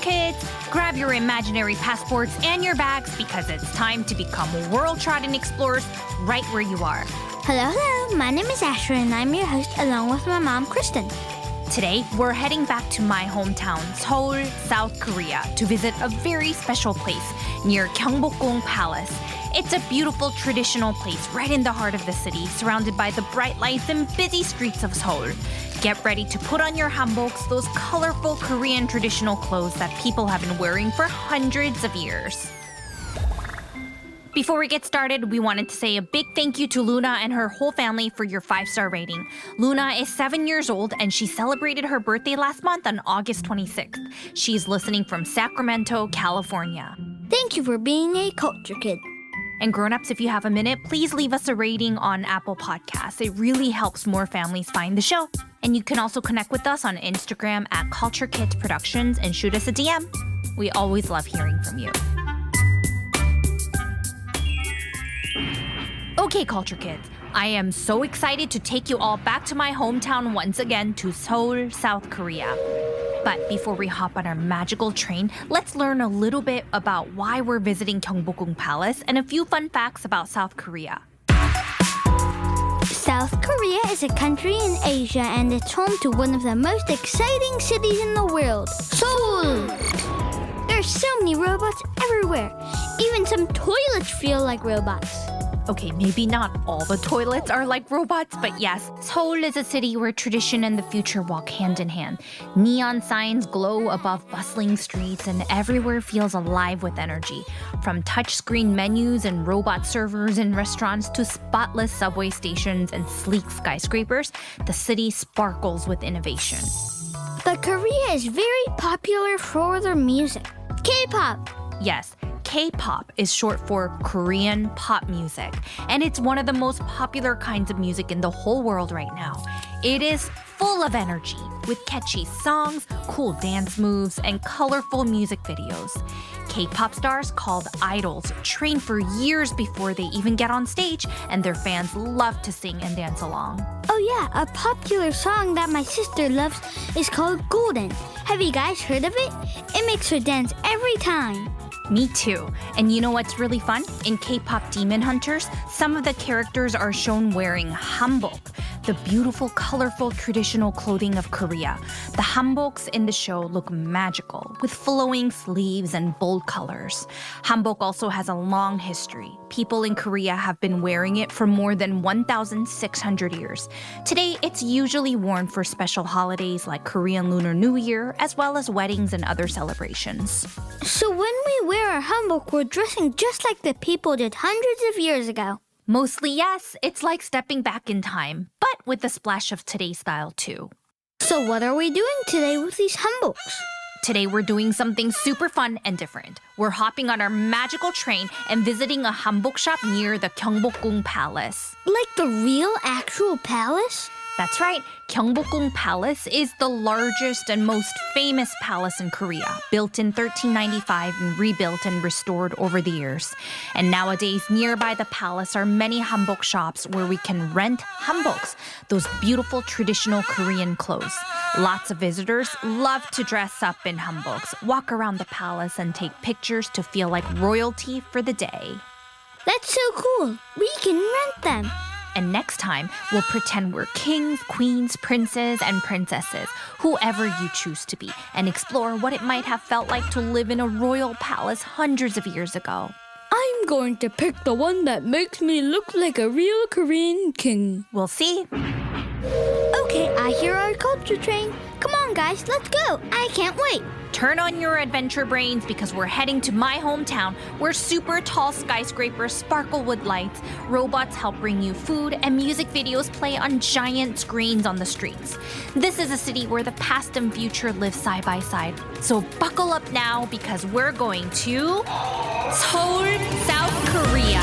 kids. Grab your imaginary passports and your bags because it's time to become world-trodden explorers right where you are. Hello. My name is Asher and I'm your host along with my mom, Kristen. Today, we're heading back to my hometown, Seoul, South Korea, to visit a very special place near Gyeongbokgung Palace. It's a beautiful traditional place right in the heart of the city, surrounded by the bright lights and busy streets of Seoul. Get ready to put on your hanboks, those colorful Korean traditional clothes that people have been wearing for hundreds of years. Before we get started, we wanted to say a big thank you to Luna and her whole family for your 5-star rating. Luna is 7 years old and she celebrated her birthday last month on August 26th. She's listening from Sacramento, California. Thank you for being a culture kid. And grown-ups, if you have a minute, please leave us a rating on Apple Podcasts. It really helps more families find the show. And you can also connect with us on Instagram at Culture Kids Productions and shoot us a DM. We always love hearing from you. Okay, Culture Kids, I am so excited to take you all back to my hometown once again to Seoul, South Korea. But before we hop on our magical train, let's learn a little bit about why we're visiting Gyeongbokgung Palace and a few fun facts about South Korea. South Korea is a country in Asia and it's home to one of the most exciting cities in the world, Seoul. There's so many robots everywhere. Even some toilets feel like robots. Okay, maybe not all the toilets are like robots, but yes, Seoul is a city where tradition and the future walk hand in hand. Neon signs glow above bustling streets and everywhere feels alive with energy. From touchscreen menus and robot servers in restaurants to spotless subway stations and sleek skyscrapers, the city sparkles with innovation. But Korea is very popular for their music. K-pop. Yes, K-pop is short for Korean pop music, and it's one of the most popular kinds of music in the whole world right now. It is full of energy, with catchy songs, cool dance moves, and colorful music videos. K-pop stars called idols train for years before they even get on stage, and their fans love to sing and dance along. Oh yeah, a popular song that my sister loves is called Golden. Have you guys heard of it? It makes her dance every time. Me too. And you know what's really fun? In K-pop Demon Hunters, some of the characters are shown wearing hanbok, the beautiful, colorful, traditional clothing of Korea. The hanboks in the show look magical, with flowing sleeves and bold colors. Hanbok also has a long history. People in Korea have been wearing it for more than 1,600 years. Today, it's usually worn for special holidays like Korean Lunar New Year, as well as weddings and other celebrations. So when we wear our hanbok, we're dressing just like the people did hundreds of years ago. Mostly yes, it's like stepping back in time, but with a splash of today's style too. So what are we doing today with these hanboks? Today we're doing something super fun and different. We're hopping on our magical train and visiting a hanbok shop near the Gyeongbokgung Palace. Like the real actual palace? That's right. Gyeongbokgung Palace is the largest and most famous palace in Korea, built in 1395 and rebuilt and restored over the years. And nowadays, nearby the palace are many hanbok shops where we can rent hanboks, those beautiful traditional Korean clothes. Lots of visitors love to dress up in hanboks, walk around the palace, and take pictures to feel like royalty for the day. That's so cool. We can rent them. And next time, we'll pretend we're kings, queens, princes, and princesses, whoever you choose to be, and explore what it might have felt like to live in a royal palace hundreds of years ago. I'm going to pick the one that makes me look like a real Korean king. We'll see. Okay, I hear our culture train. Come on, guys, let's go. I can't wait. Turn on your adventure brains because we're heading to my hometown where super tall skyscrapers sparkle with lights, robots help bring you food, and music videos play on giant screens on the streets. This is a city where the past and future live side by side. So buckle up now because we're going to Seoul, South Korea.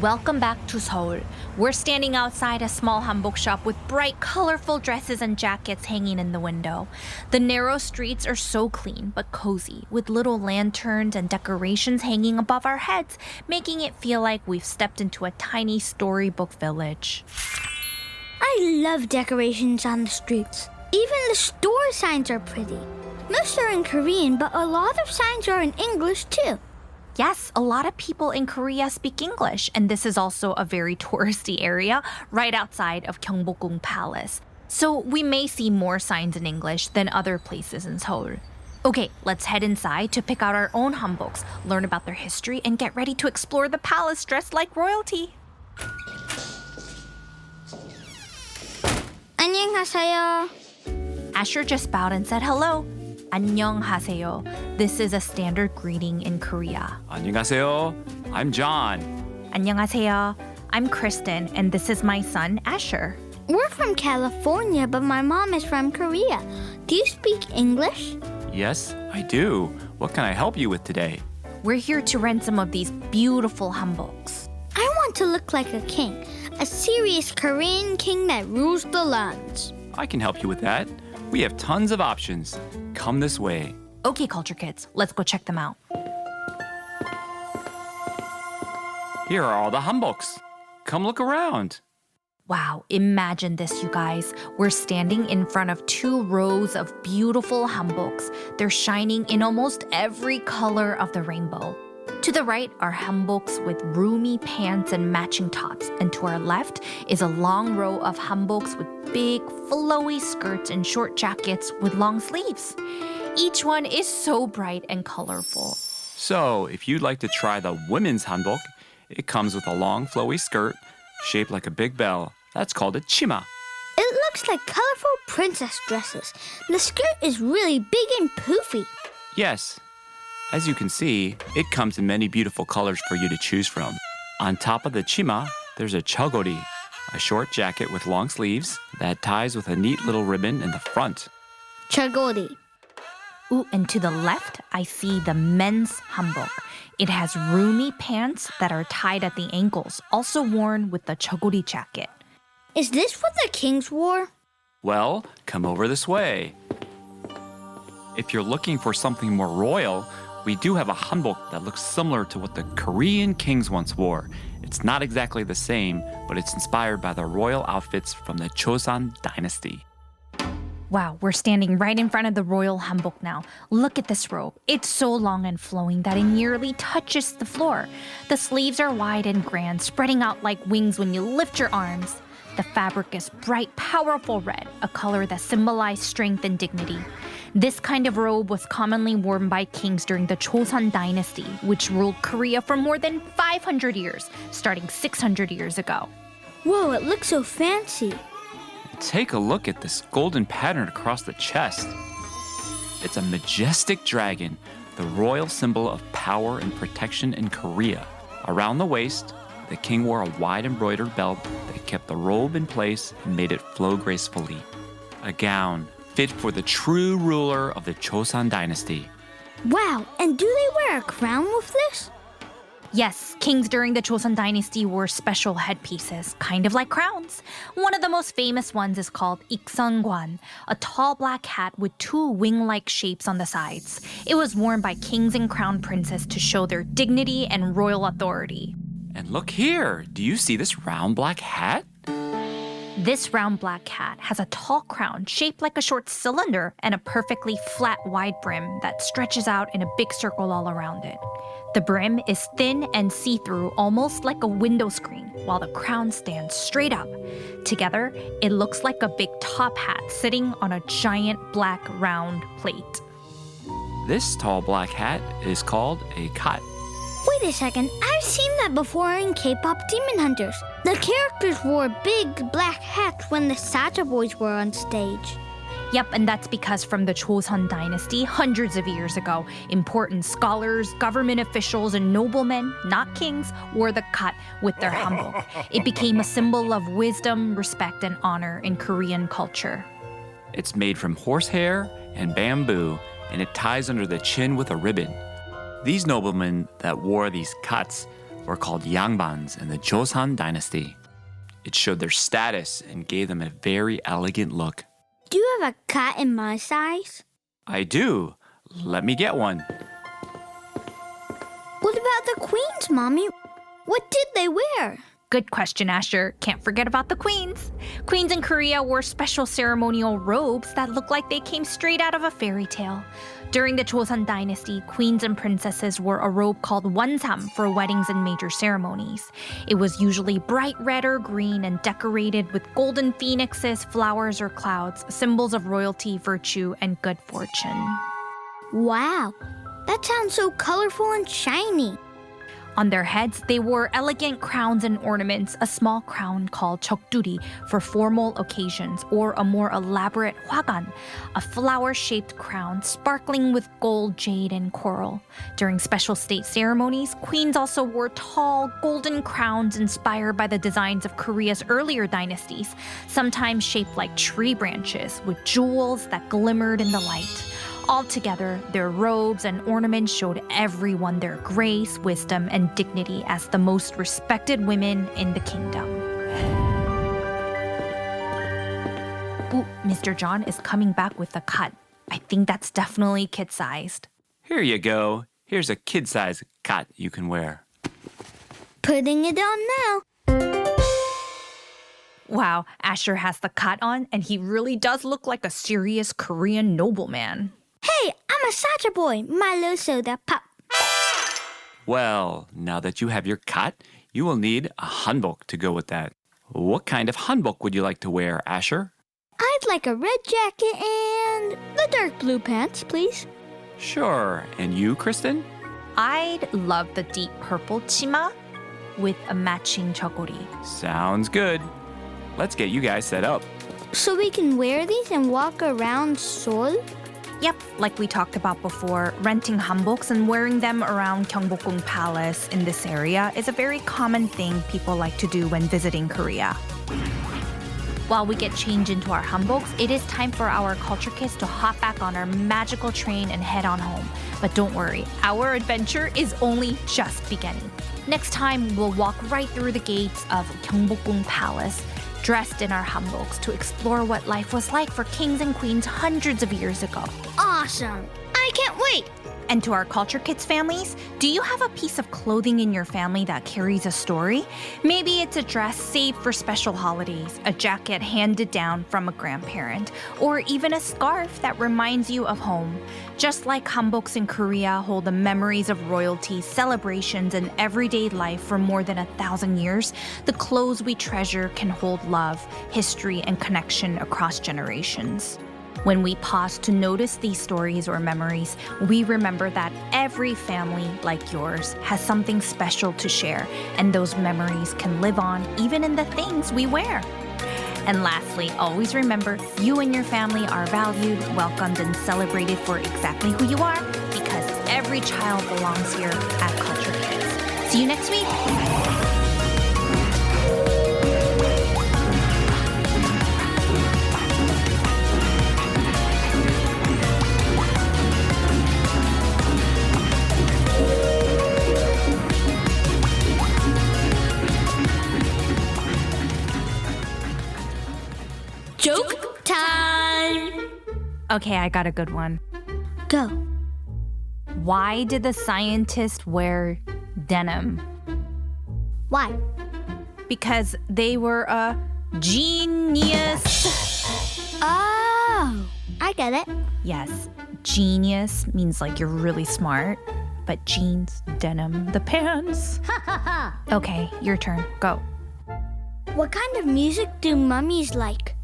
Welcome back to Seoul. We're standing outside a small hanbok shop with bright, colorful dresses and jackets hanging in the window. The narrow streets are so clean but cozy, with little lanterns and decorations hanging above our heads, making it feel like we've stepped into a tiny storybook village. I love decorations on the streets. Even the store signs are pretty. Most are in Korean, but a lot of signs are in English too. Yes, a lot of people in Korea speak English, and this is also a very touristy area right outside of Gyeongbokgung Palace. So we may see more signs in English than other places in Seoul. Okay, let's head inside to pick out our own hanboks, learn about their history, and get ready to explore the palace dressed like royalty. 안녕하세요. Asher just bowed and said hello. 안녕하세요. This is a standard greeting in Korea. 안녕하세요. I'm John. 안녕하세요. I'm Kristen, and this is my son, Asher. We're from California, but my mom is from Korea. Do you speak English? Yes, I do. What can I help you with today? We're here to rent some of these beautiful hanboks. I want to look like a king, a serious Korean king that rules the lands. I can help you with that. We have tons of options. Come this way. Okay, culture kids, let's go check them out. Here are all the hanboks. Come look around. Wow, imagine this, you guys. We're standing in front of 2 rows of beautiful hanboks. They're shining in almost every color of the rainbow. To the right are hanboks with roomy pants and matching tops, and to our left is a long row of hanboks with big, flowy skirts and short jackets with long sleeves. Each one is so bright and colorful. So, if you'd like to try the women's hanbok, it comes with a long, flowy skirt shaped like a big bell. That's called a chima. It looks like colorful princess dresses. The skirt is really big and poofy. Yes. As you can see, it comes in many beautiful colors for you to choose from. On top of the chima, there's a chogori, a short jacket with long sleeves that ties with a neat little ribbon in the front. Chagori. Ooh, and to the left, I see the men's hanbok. It has roomy pants that are tied at the ankles, also worn with the chogori jacket. Is this what the kings wore? Well, come over this way. If you're looking for something more royal, we do have a hanbok that looks similar to what the Korean kings once wore. It's not exactly the same, but it's inspired by the royal outfits from the Joseon Dynasty. Wow, we're standing right in front of the royal hanbok now. Look at this robe. It's so long and flowing that it nearly touches the floor. The sleeves are wide and grand, spreading out like wings when you lift your arms. The fabric is bright, powerful red, a color that symbolized strength and dignity. This kind of robe was commonly worn by kings during the Joseon Dynasty, which ruled Korea for more than 500 years, starting 600 years ago. Whoa, it looks so fancy. Take a look at this golden pattern across the chest. It's a majestic dragon, the royal symbol of power and protection in Korea. Around the waist, the king wore a wide embroidered belt that kept the robe in place and made it flow gracefully. A gown fit for the true ruler of the Joseon Dynasty. Wow, and do they wear a crown with this? Yes, kings during the Joseon Dynasty wore special headpieces, kind of like crowns. One of the most famous ones is called ikseongwan, a tall black hat with 2 wing-like shapes on the sides. It was worn by kings and crown princes to show their dignity and royal authority. And look here, do you see this round black hat? This round black hat has a tall crown shaped like a short cylinder and a perfectly flat wide brim that stretches out in a big circle all around it. The brim is thin and see-through, almost like a window screen, while the crown stands straight up. Together, it looks like a big top hat sitting on a giant black round plate. This tall black hat is called a kat. Wait a second, I've seen that before in K-pop Demon Hunters. The characters wore big black hats when the Saja boys were on stage. Yep, and that's because from the Joseon Dynasty, hundreds of years ago, important scholars, government officials, and noblemen, not kings, wore the kat with their hanbok. It became a symbol of wisdom, respect, and honor in Korean culture. It's made from horsehair and bamboo, and it ties under the chin with a ribbon. These noblemen that wore these kats were called yangbans in the Joseon Dynasty. It showed their status and gave them a very elegant look. Do you have a cat in my size? I do. Let me get one. What about the queens, Mommy? What did they wear? Good question, Asher. Can't forget about the queens. Queens in Korea wore special ceremonial robes that looked like they came straight out of a fairy tale. During the Joseon Dynasty, queens and princesses wore a robe called wonsam for weddings and major ceremonies. It was usually bright red or green and decorated with golden phoenixes, flowers, or clouds, symbols of royalty, virtue, and good fortune. Wow, that sounds so colorful and shiny. On their heads, they wore elegant crowns and ornaments, a small crown called jeokduri for formal occasions, or a more elaborate hwagan, a flower-shaped crown sparkling with gold, jade, and coral. During special state ceremonies, queens also wore tall, golden crowns inspired by the designs of Korea's earlier dynasties, sometimes shaped like tree branches with jewels that glimmered in the light. Altogether, their robes and ornaments showed everyone their grace, wisdom, and dignity as the most respected women in the kingdom. Ooh, Mr. John is coming back with a cut. I think that's definitely kid-sized. Here you go. Here's a kid-sized cut you can wear. Putting it on now. Wow, Asher has the cut on, and he really does look like a serious Korean nobleman. Hey, I'm a saja boy, Milo soda pop. Well, now that you have your cut, you will need a hanbok to go with that. What kind of hanbok would you like to wear, Asher? I'd like a red jacket and the dark blue pants, please. Sure. And you, Kristen? I'd love the deep purple chima with a matching jeogori. Sounds good. Let's get you guys set up. So we can wear these and walk around Seoul? Yep, like we talked about before, renting hanboks and wearing them around Gyeongbokgung Palace in this area is a very common thing people like to do when visiting Korea. While we get changed into our hanboks, it is time for our culture kids to hop back on our magical train and head on home. But don't worry, our adventure is only just beginning. Next time, we'll walk right through the gates of Gyeongbokgung Palace, dressed in our hanboks to explore what life was like for kings and queens hundreds of years ago. Awesome! I can't wait! And to our Culture Kids families, do you have a piece of clothing in your family that carries a story? Maybe it's a dress saved for special holidays, a jacket handed down from a grandparent, or even a scarf that reminds you of home. Just like hanboks in Korea hold the memories of royalty, celebrations, and everyday life for more than 1,000 years, the clothes we treasure can hold love, history, and connection across generations. When we pause to notice these stories or memories, we remember that every family, like yours, has something special to share, and those memories can live on even in the things we wear. And lastly, always remember, you and your family are valued, welcomed, and celebrated for exactly who you are, because every child belongs here at Culture Kids. See you next week! Joke time! Okay, I got a good one. Go. Why did the scientist wear denim? Why? Because they were a genius. Oh, I get it. Yes, genius means like you're really smart, but jeans, denim, the pants. Okay, your turn. Go. What kind of music do mummies like?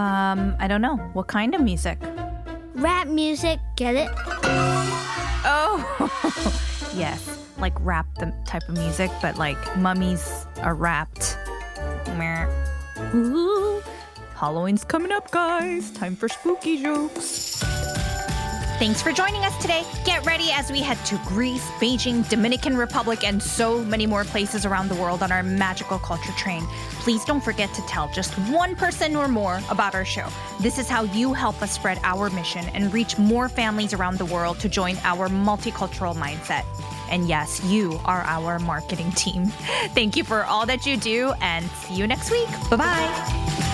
I don't know. What kind of music? Rap music, get it? Oh, yes, like rap the type of music, but like mummies are wrapped. Meh. Ooh, Halloween's coming up, guys. Time for spooky jokes. Thanks for joining us today. Get ready as we head to Greece, Beijing, Dominican Republic, and so many more places around the world on our magical culture train. Please don't forget to tell just one person or more about our show. This is how you help us spread our mission and reach more families around the world to join our multicultural mindset. And yes, you are our marketing team. Thank you for all that you do, and see you next week. Bye-bye.